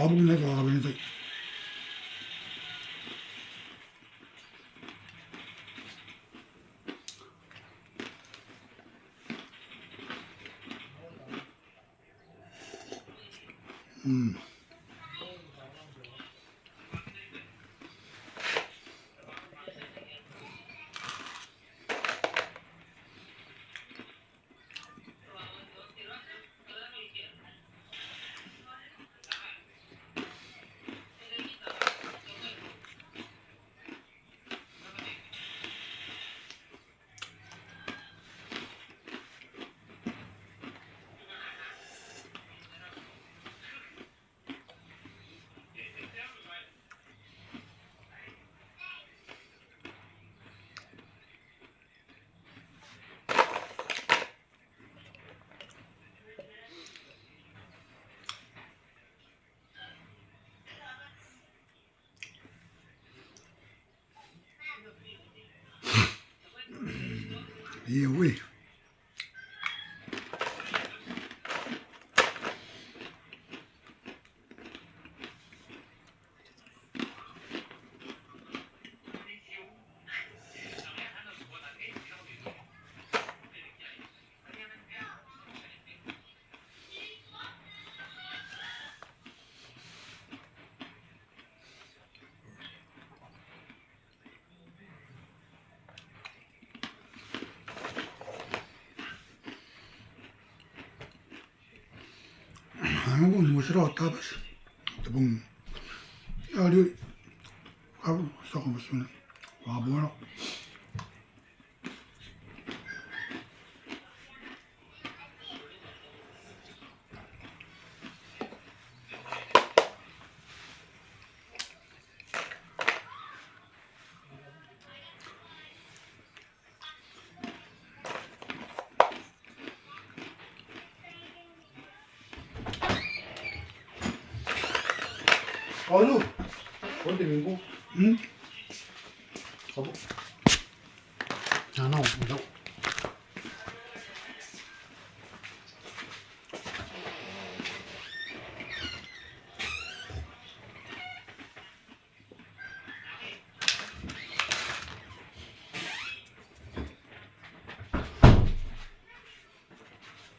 4분에서 하면서 이후에 한국은 무시라고 따봤어. 대봉 야리 가고 썩어 무시면 와 뭐라. 아유, 뭔데 민구? 응? 가보. 안 나오고.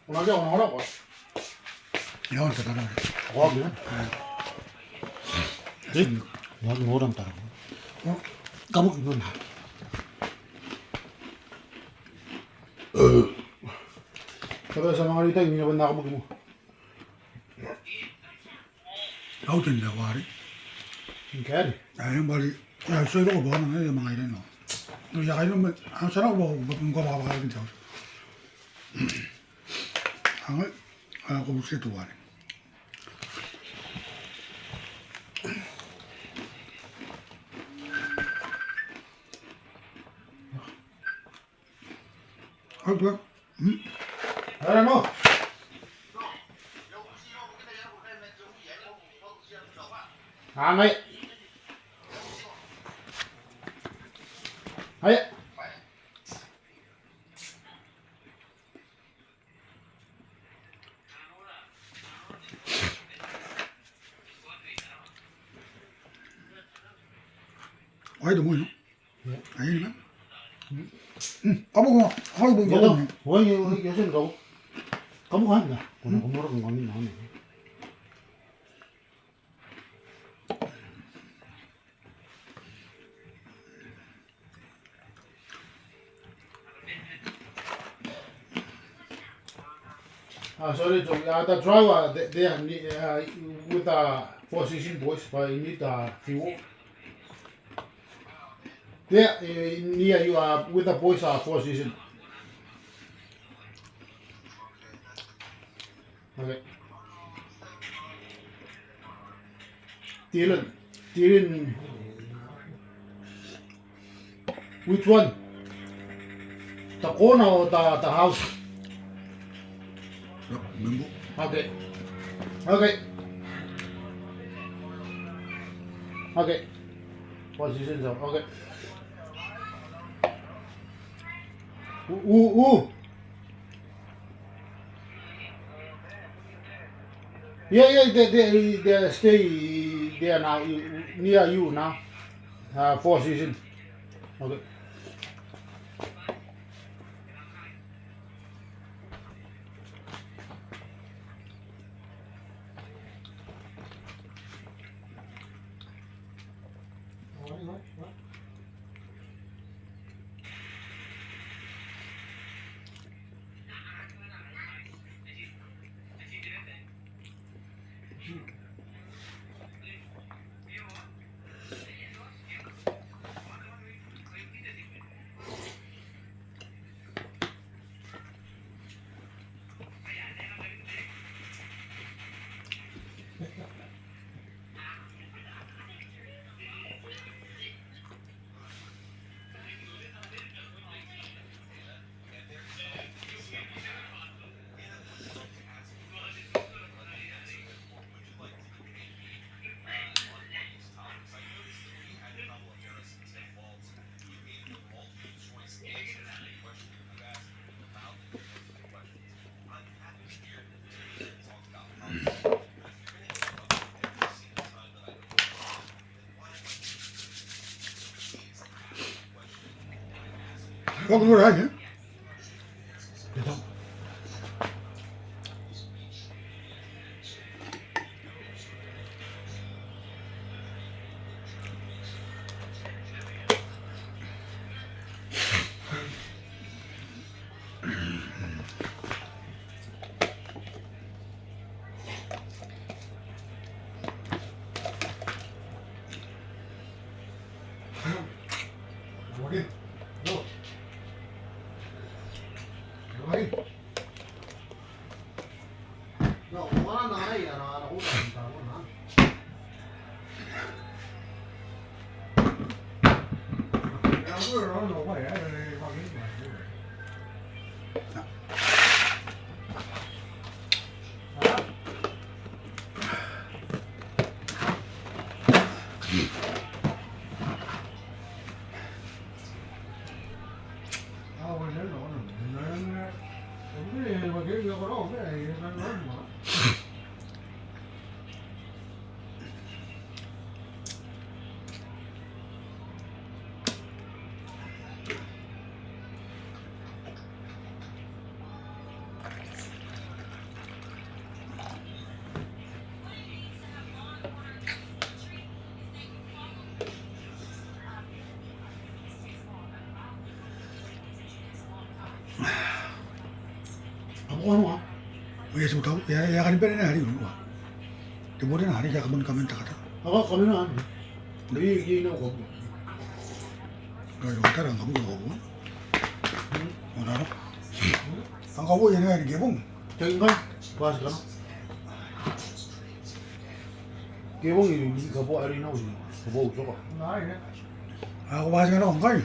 오나게 오나라고. 야한테 따라. 와 그래? 네? 여기 뭐랑 따라고? 어? 까먹기는 나. 그래서 망아리 때 민구는 나가보기 뭐. 아우튼 내가 와리. 개리. 아니 말이 야 소리가 뭐 하는 거야 막 이래노. 야 이러면 한 사람 뭐거 봐봐 근데. 항을 하고 무슨 또 와리. 아 그래? 응? 그래 뭐. 아, mày. Ấy. 와이도 뭐요? 아니면? 응. 까먹어. 아이고 뭐 Nhớ đâu? 이거. Ủa như xin rượu. có một hết nè, còn không có được ngon như nó này. Sorry, Joe. The driver, they are with the four season boys, but you need fuel. There, near you are with the boys are four season. Okay. Dylan. Which one? The corner or the house? 멤버. Okay. Positions up. Okay. Ooh. Yeah, they stay there now, near you now. Four Seasons. Okay. Welkom door uit, hè? 그래서 Oké. Zo. Oké. 너 원하는 아이야 나 오늘 나 Ja, we er nog bij, hè? Dat mag niet, maar. 뭐 하는 거야? Yes, betul. Ya kan benar hari dulu. Kemudian hari ya kamu kamen tak ada. 아까 가면은 안 돼. 이 있는 거. Kalau kita orang kamu gak kamu. Mana ada? Ang kamu yang hari gebung. 저긴가? 봐서 가나? 개봉이 이거 뭐 알이 나오지? 뭐 저거. Aku bahas kan orang kau.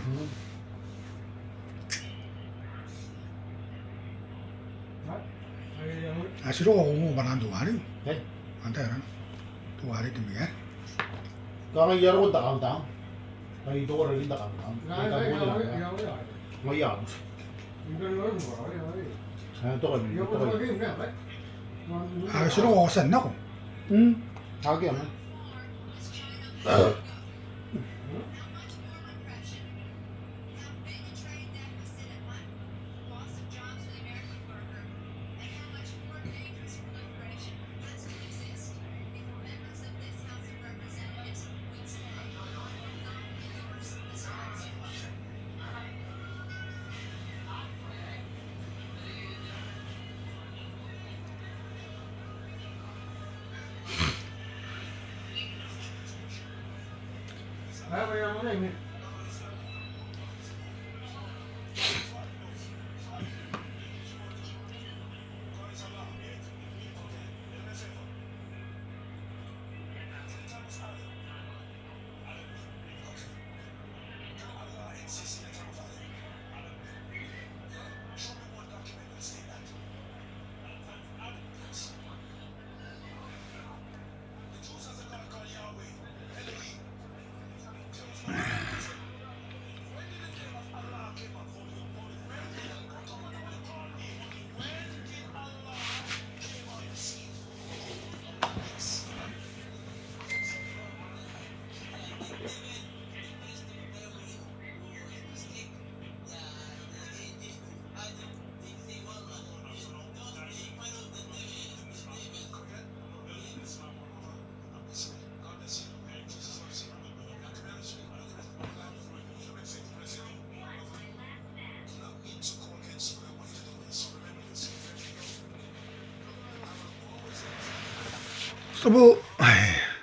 Asiro kamu banan tu hari. 네? Anta kan? Tu hari tu ya. 가면 여러 다 간다. 아이 도를 인다 간다. 뭐 야. 아, 또 가면 또 가면. Asiro kamu sen aku. 응? 자기 하면. 서브, 아이.